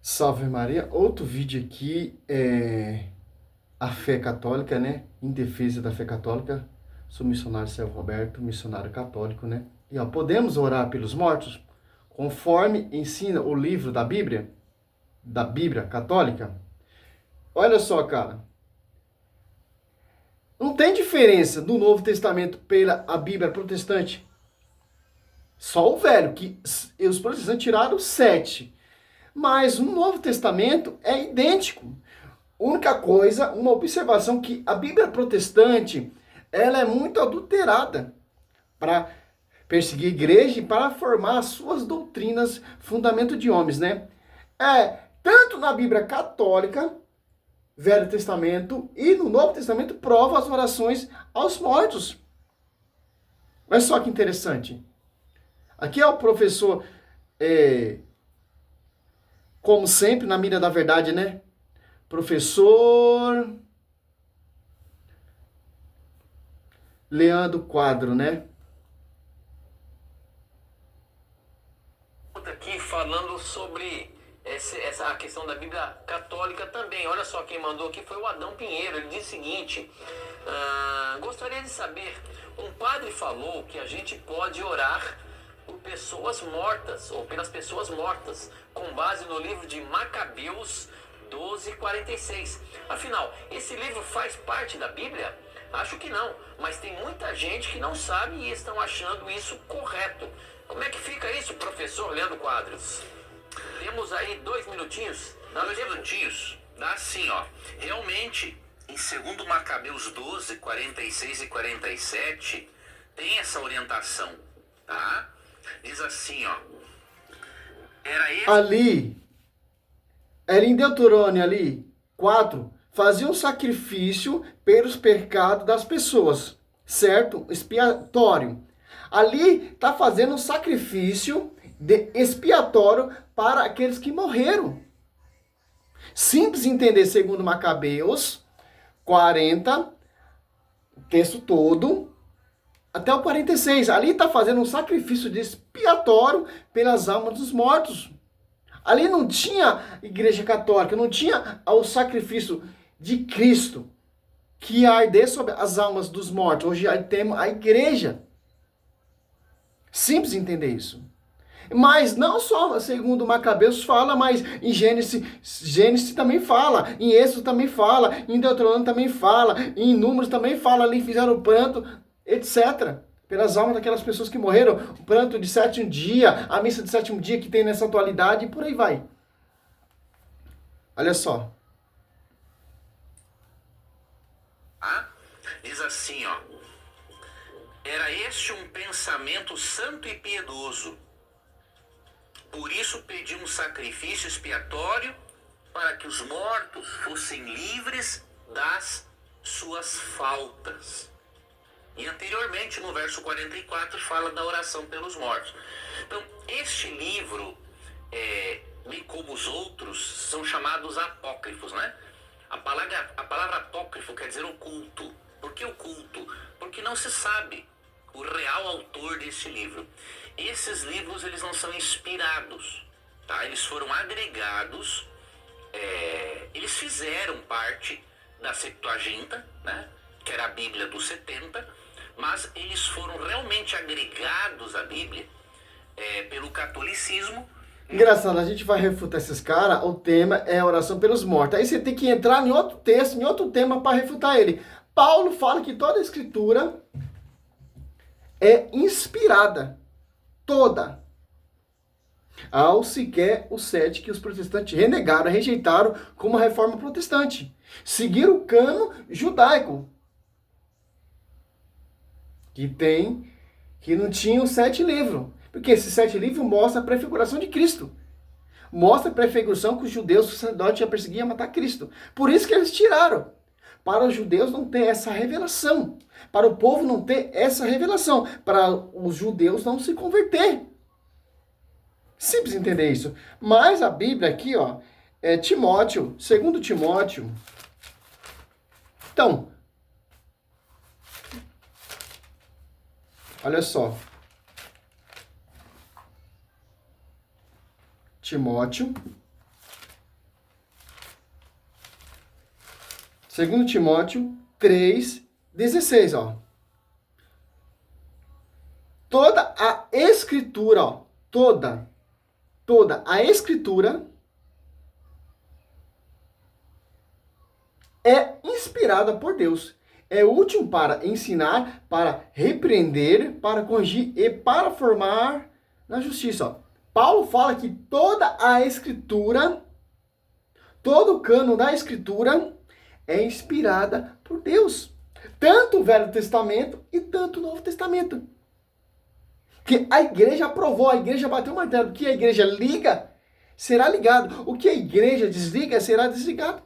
Salve Maria, outro vídeo aqui é a fé católica, né? Em defesa da fé católica. Sou missionário Sérgio Roberto, missionário católico, né? E ó, podemos orar pelos mortos? Conforme ensina o livro da Bíblia católica? Olha só, cara. Não tem diferença do Novo Testamento pela a Bíblia protestante. Só o velho, que os protestantes tiraram 7. Mas o Novo Testamento é idêntico. Única coisa, uma observação que a Bíblia protestante, ela é muito adulterada para perseguir a igreja e para formar as suas doutrinas, fundamento de homens, né? Tanto na Bíblia católica, Velho Testamento, e no Novo Testamento prova as orações aos mortos. Olha só que interessante. Aqui é o professor, como sempre, na mira da verdade, né? Professor Leandro Quadro, né? Aqui falando sobre essa questão da Bíblia católica também. Olha só, quem mandou aqui foi o Adão Pinheiro. Ele diz o seguinte: gostaria de saber, um padre falou que a gente pode orar por pessoas mortas, ou pelas pessoas mortas, com base no livro de Macabeus 12:46. Afinal, esse livro faz parte da Bíblia? Acho que não, mas tem muita gente que não sabe e estão achando isso correto. Como é que fica isso, professor Leandro Quadros? Temos aí 2 minutinhos. Dá 2 minutinhos. Dá sim, ó. Realmente, em 2 Macabeus 12:46 e 47, tem essa orientação, tá? Diz assim, ó. Era esse... Era em Deuteronômio ali, 4, fazia um sacrifício pelos pecados das pessoas, certo? Expiatório. Ali está fazendo um sacrifício expiatório para aqueles que morreram. Simples entender, segundo Macabeus 40, o texto todo, até o 46. Ali está fazendo um sacrifício expiatório pelas almas dos mortos. Ali não tinha igreja católica, não tinha o sacrifício de Cristo que ia arder sobre as almas dos mortos. Hoje temos a igreja. Simples entender isso. Mas não só segundo Macabeus fala, mas em Gênesis também fala, em Êxodo também fala, em Deuteronômio também fala, em Números também fala, ali fizeram o pranto, etc. Pelas almas daquelas pessoas que morreram, o pranto de 7º dia, a missa de 7º dia que tem nessa atualidade e por aí vai. Olha só. Diz assim, ó. Era este um pensamento santo e piedoso. Por isso pedi um sacrifício expiatório para que os mortos fossem livres das suas faltas. E anteriormente, no verso 44, fala da oração pelos mortos. Então, este livro, bem como os outros, são chamados apócrifos, né? A palavra apócrifo quer dizer oculto. Por que oculto? Porque não se sabe o real autor desse livro. Esses livros, eles não são inspirados, tá? Eles foram agregados, eles fizeram parte da Septuaginta, né? Que era a Bíblia dos 70, mas eles foram realmente agregados à Bíblia pelo catolicismo. Engraçado, a gente vai refutar esses caras, o tema é a oração pelos mortos. Aí você tem que entrar em outro texto, em outro tema para refutar ele. Paulo fala que toda a escritura é inspirada. Toda. Ao sequer os 7 que os protestantes renegaram, rejeitaram como a reforma protestante. Seguiram o cano judaico. Que não tinha os 7 livros. Porque esses 7 livros mostram a prefiguração de Cristo. Mostra a prefiguração que os judeus, o sacerdote, já perseguiam matar Cristo. Por isso que eles tiraram. Para os judeus não ter essa revelação. Para o povo não ter essa revelação. Para os judeus não se converter. Simples entender isso. Mas a Bíblia aqui, ó, é Timóteo, 2 Timóteo. Então, olha só. Timóteo 2 Timóteo 3,16, ó. Toda a escritura, ó, toda a escritura é inspirada por Deus. É útil para ensinar, para repreender, para corrigir e para formar na justiça. Ó. Paulo fala que toda a escritura, todo o cano da escritura é inspirada por Deus. Tanto o Velho Testamento e tanto o Novo Testamento. Que a igreja aprovou, a igreja bateu o martelo. O que a igreja liga, será ligado. O que a igreja desliga, será desligado.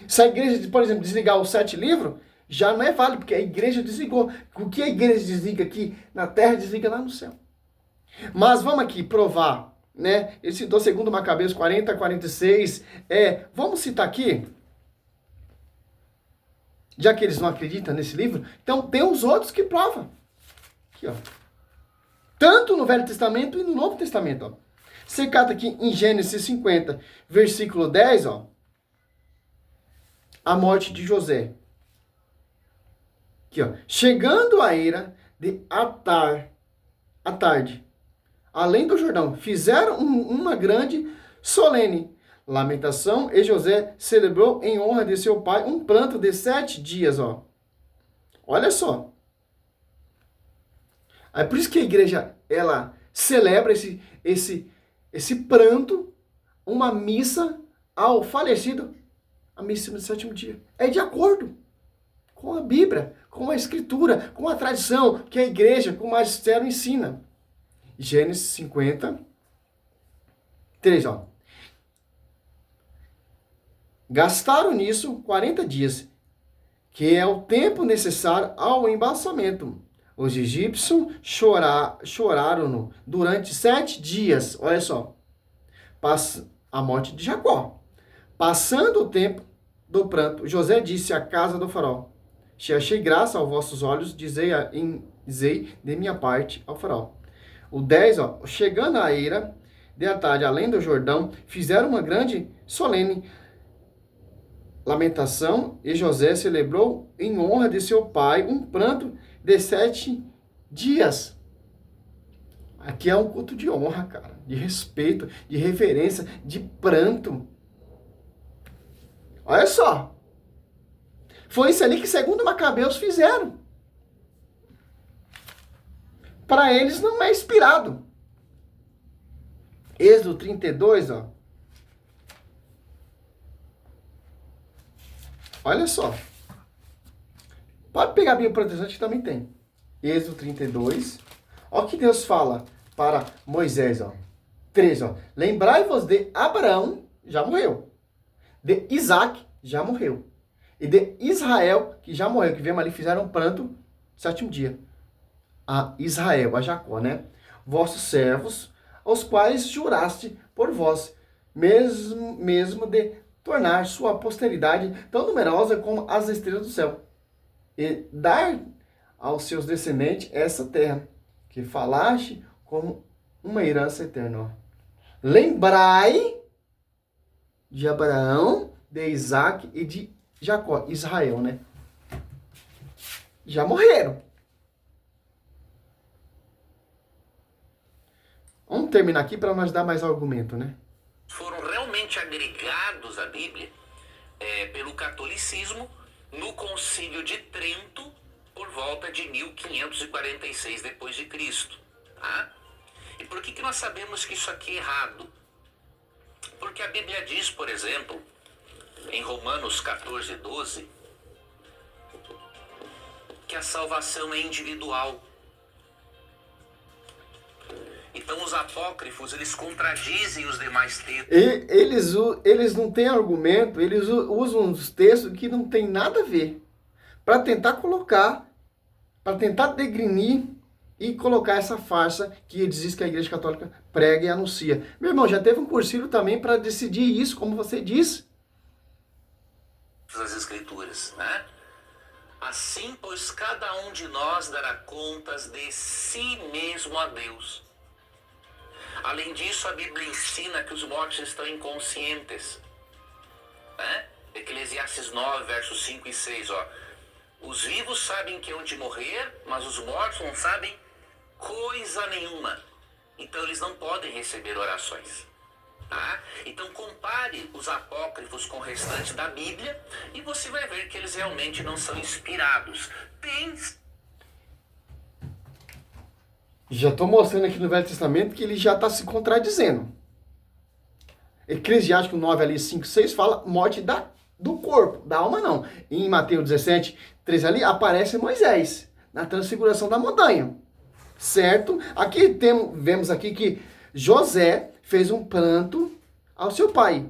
Se a igreja, por exemplo, desligar os 7 livros, já não é válido, porque a igreja desligou. O que a igreja desliga aqui na terra, desliga lá no céu. Mas vamos aqui provar, né? Ele citou 2 Macabeus 40, 46. Vamos citar aqui, já que eles não acreditam nesse livro, então tem os outros que provam. Aqui, ó. Tanto no Velho Testamento e no Novo Testamento, ó. Você cata aqui em Gênesis 50, versículo 10, ó. A morte de José. Aqui, ó. Chegando a ira de Atar, à tarde, além do Jordão, fizeram uma grande solene lamentação, e José celebrou em honra de seu pai um pranto de 7 dias, ó. Olha só. É por isso que a igreja, ela celebra esse pranto, uma missa ao falecido, a missa do 7º dia. É de acordo com a Bíblia, com a Escritura, com a tradição que a igreja, com o magistério ensina. Gênesis 50, 3, ó. Gastaram nisso 40 dias, que é o tempo necessário ao embalsamento. Os egípcios choraram durante 7 dias. Olha só. A morte de Jacó. Passando o tempo do pranto, José disse à casa do faraó: se achei graça aos vossos olhos, dizei de minha parte ao faraó. O 10, ó. Chegando à ira de à tarde, além do Jordão, fizeram uma grande solene lamentação, e José celebrou em honra de seu pai um pranto de 7 dias. Aqui é um culto de honra, cara, de respeito, de reverência, de pranto. Olha só. Foi isso ali que 2 Macabeus fizeram. Para eles não é inspirado. Êxodo 32, ó. Olha só. Pode pegar a Bíblia Protestante que também tem. Êxodo 32. Olha o que Deus fala para Moisés, ó. 3, ó. Lembrai-vos de Abraão, já morreu. De Isaac, já morreu. E de Israel, que já morreu, que vemos ali, fizeram um pranto 7º dia. A Israel, a Jacó, né? Vossos servos, aos quais juraste por vós, mesmo de tornar sua posteridade tão numerosa como as estrelas do céu, e dar aos seus descendentes essa terra, que falaste como uma herança eterna. Lembrai de Abraão, de Isaac e de Jacó, Israel, né? Já morreram. Vamos terminar aqui para nós dar mais argumento, né? Foram realmente agregados à Bíblia pelo catolicismo no Concílio de Trento por volta de 1546 depois de Cristo. Tá? E por que nós sabemos que isso aqui é errado? Porque a Bíblia diz, por exemplo, em Romanos 14, 12, que a salvação é individual. Então os apócrifos, eles contradizem os demais textos. Eles não têm argumento, eles usam uns textos que não tem nada a ver. Para tentar colocar, para tentar degrinir e colocar essa farsa que eles dizem que a Igreja Católica prega e anuncia. Meu irmão, já teve um concílio também para decidir isso, como você disse. As Escrituras, né? Assim, pois, cada um de nós dará contas de si mesmo a Deus. Além disso, a Bíblia ensina que os mortos estão inconscientes. Né? Eclesiastes 9, versos 5 e 6, ó. Os vivos sabem que hão de morrer, mas os mortos não sabem coisa nenhuma. Então eles não podem receber orações. Tá? Então compare os apócrifos com o restante da Bíblia e você vai ver que eles realmente não são inspirados. Já estou mostrando aqui no Velho Testamento que ele já está se contradizendo. Eclesiástico 9, ali, 5, 6, fala morte do corpo, da alma não. Em Mateus 17, 13 ali, aparece Moisés, na transfiguração da montanha. Certo? Aqui vemos aqui que José fez um pranto ao seu pai.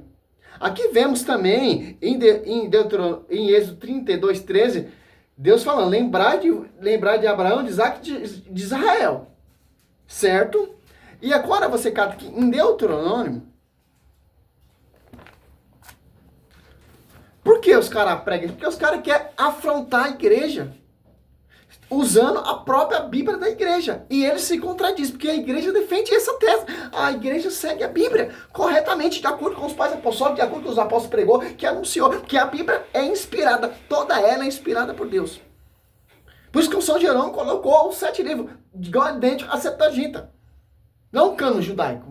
Aqui vemos também, em Êxodo 32, 13, Deus falando, lembrar de Abraão, de Isaac de Israel. Certo? E agora você cata aqui em Deuteronômio. Por que os caras pregam? Porque os caras querem afrontar a igreja, usando a própria Bíblia da igreja. E eles se contradizem, porque a igreja defende essa tese. A igreja segue a Bíblia corretamente, de acordo com os pais apostólicos, de acordo com os apóstolos pregou, que anunciou, que a Bíblia é inspirada, toda ela é inspirada por Deus. Por isso que o São Jerônimo colocou os 7 livros, igual idêntico à Septuaginta. Não o cano judaico.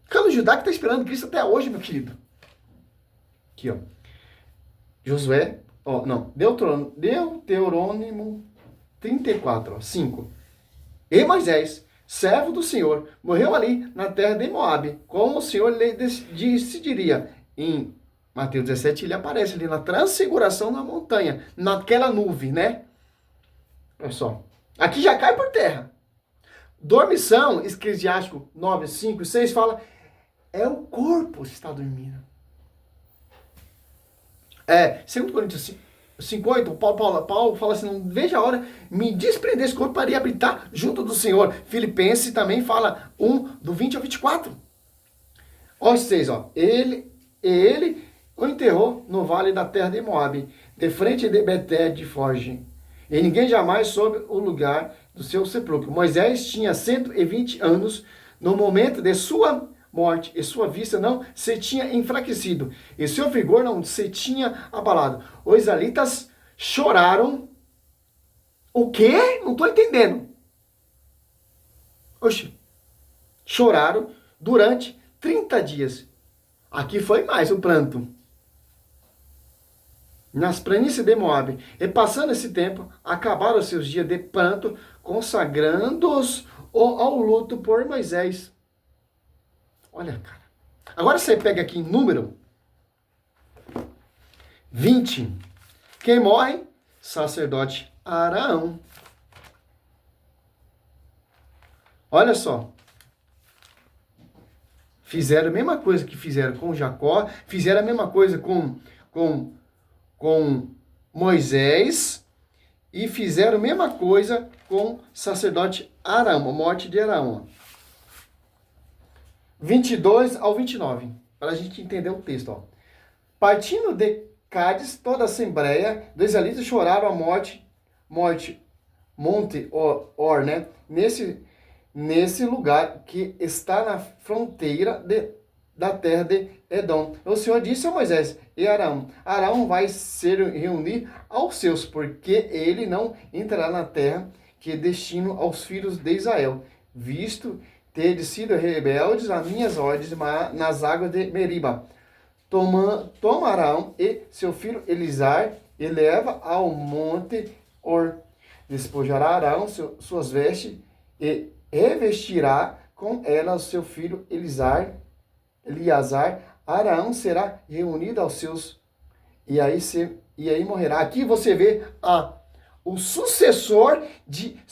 O cano judaico está esperando Cristo até hoje, meu querido. Aqui, ó. Josué, ó, não, Deuteronômio 34, ó, 5. E Moisés, servo do Senhor, morreu ali na terra de Moabe, como o Senhor lhe decidiria. Em Mateus 17, ele aparece ali na transfiguração na montanha, naquela nuvem, né? Olha só. Aqui já cai por terra. Dormição, Eclesiástico 9, 5 e 6 fala, é o corpo que está dormindo. 2 Coríntios 5:8, Paulo fala assim, não veja a hora me desprender desse corpo para ir habitar junto do Senhor. Filipenses também fala 1, do 20 ao 24. Ó, 6, ó. Ele o enterrou no vale da terra de Moabe, de frente de Beté de Forge. E ninguém jamais soube o lugar do seu sepulcro. Moisés tinha 120 anos no momento de sua morte, e sua vista não se tinha enfraquecido, e seu vigor não se tinha abalado. Os israelitas choraram. O quê? Não estou entendendo. Oxe. Choraram durante 30 dias. Aqui foi mais um pranto. Nas planícies de Moabe. E passando esse tempo, acabaram os seus dias de pranto, consagrando-os ao luto por Moisés. Olha, cara. Agora você pega aqui em número 20. Quem morre? Sacerdote Arão. Olha só. Fizeram a mesma coisa que fizeram com Jacó. Fizeram a mesma coisa com Moisés. E fizeram a mesma coisa com sacerdote Arão. A morte de Arão. 22 ao 29, para a gente entender o texto. Ó. Partindo de Cádiz, toda a assembleia dos israelitas choraram a morte Monte Or, né? Nesse lugar que está na fronteira da terra de Edom. O Senhor disse a Moisés e Arão: Arão vai se reunir aos seus, porque ele não entrará na terra que destino aos filhos de Israel, visto ter sido rebeldes a minhas ordens nas águas de Meriba. Toma Arão e seu filho Elizar e leva ao monte Or. Despojará Arão suas vestes e revestirá com elas seu filho Eleazar. Arão será reunido aos seus e aí morrerá. Aqui você vê o sucessor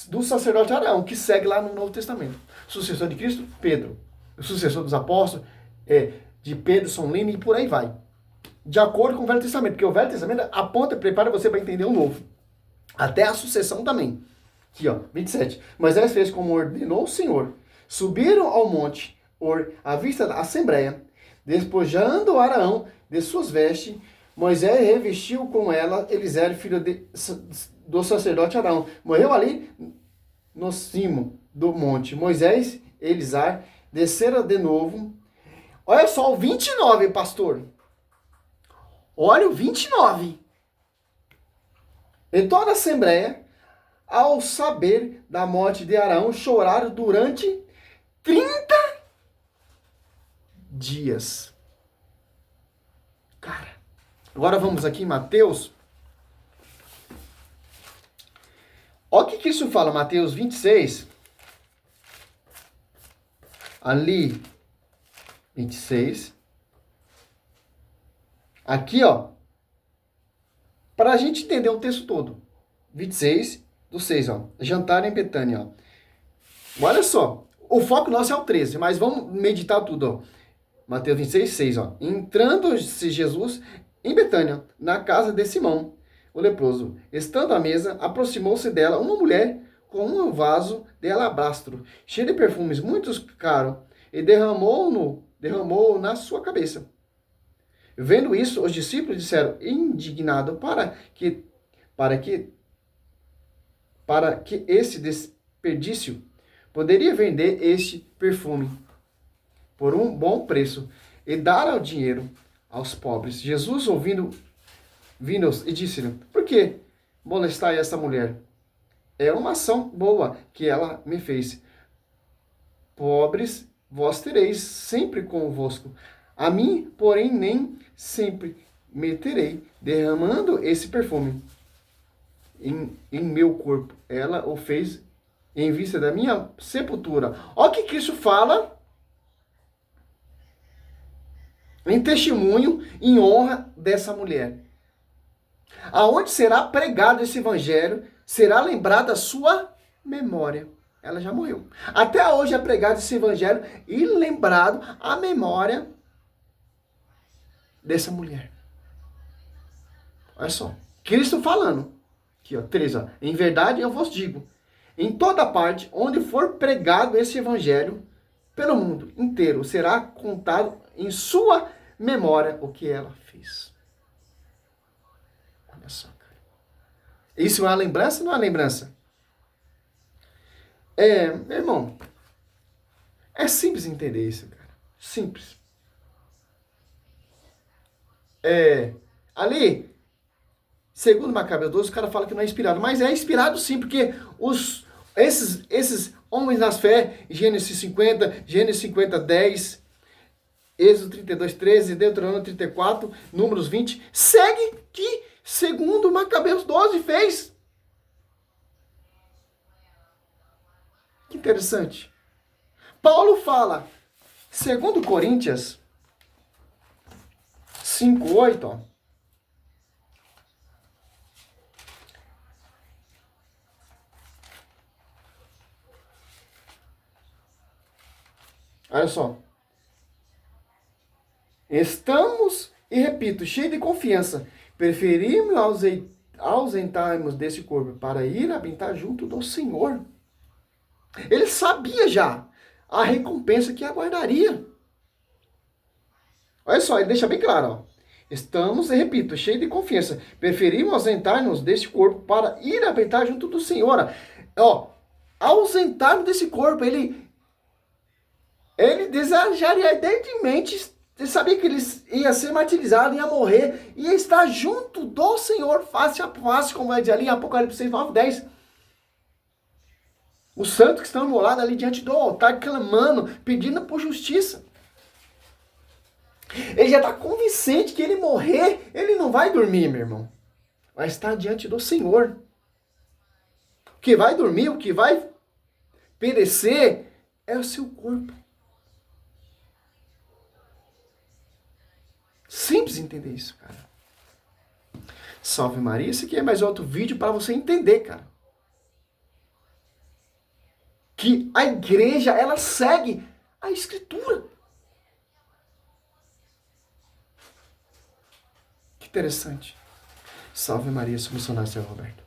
do sacerdote Arão, que segue lá no Novo Testamento. O sucessor de Cristo, Pedro. O sucessor dos apóstolos, de Pedro, São Lino e por aí vai. De acordo com o Velho Testamento, porque o Velho Testamento aponta e prepara você para entender o Novo. Até a sucessão também. Aqui, ó, 27. Moisés fez como ordenou o Senhor. Subiram ao monte Or, à vista da assembleia, despojando Arão de suas vestes. Moisés revestiu com ela Eliezer, filho do sacerdote Arão. Morreu ali no cimo do monte. Moisés e Eliezer desceram de novo. Olha só, o 29, pastor. Olha o 29. Em toda a assembleia, ao saber da morte de Arão, choraram durante 30 dias. Cara, agora vamos aqui em Mateus. Olha o que isso fala, Mateus 26. Ali, 26. Aqui, ó. Para a gente entender o texto todo. 26 do 6, ó. Jantar em Betânia, ó. Olha só. O foco nosso é o 13, mas vamos meditar tudo, ó. Mateus 26, 6, ó. Entrando-se Jesus em Betânia, na casa de Simão, o leproso. Estando à mesa, aproximou-se dela uma mulher com um vaso de alabastro, cheio de perfumes muito caros, e derramou na sua cabeça. Vendo isso, os discípulos disseram, indignado, para que esse desperdício poderia vender este perfume por um bom preço e dar o dinheiro aos pobres. Jesus, ouvindo-os, e disse-lhe, por que molestai essa mulher? É uma ação boa que ela me fez. Pobres vós tereis sempre convosco. A mim, porém, nem sempre me terei, derramando esse perfume em meu corpo. Ela o fez em vista da minha sepultura. Olha o que Cristo fala em testemunho, em honra dessa mulher. Aonde será pregado esse evangelho, será lembrada a sua memória. Ela já morreu. Até hoje é pregado esse evangelho e lembrado a memória dessa mulher. Olha só. Cristo falando. Aqui, ó, 13, ó. Em verdade eu vos digo, em toda parte onde for pregado esse evangelho, pelo mundo inteiro, será contado em sua memória o que ela fez. Olha só, cara. Isso é uma lembrança ou não é uma lembrança? Meu irmão, é simples entender isso, cara. Simples. Ali, segundo Macabeus 12, o cara fala que não é inspirado. Mas é inspirado sim, porque esses homens nas fé, Gênesis 50, Gênesis 50, 10, Êxodo 32, 13, Deuteronômio 34, Números 20, segue que, segundo Macabeus 12 fez. Que interessante. Paulo fala, segundo Coríntios 5, 8, ó. Olha só. Estamos, e repito, cheios de confiança. Preferimos ausentarmos desse corpo para ir habitar junto do Senhor. Ele sabia já a recompensa que aguardaria. Olha só, ele deixa bem claro, ó. Estamos, e repito, cheios de confiança. Preferimos ausentar-nos desse corpo para ir habitar junto do Senhor. Ó, ausentar desse corpo, ele desejaria ardentemente, ele sabia que ele ia ser martirizado, ia morrer, ia estar junto do Senhor, face a face, como vai dizer ali em Apocalipse 6, 9, 10. Os santos que estão imolados ali diante do altar, clamando, pedindo por justiça. Ele já está convincente que ele morrer, ele não vai dormir, meu irmão. Vai estar diante do Senhor. O que vai dormir, o que vai perecer, é o seu corpo. Simples entender isso, cara. Salve Maria. Esse aqui é mais outro vídeo para você entender, cara. Que a igreja, ela segue a Escritura. Que interessante. Salve Maria, sou missionário Seu Roberto.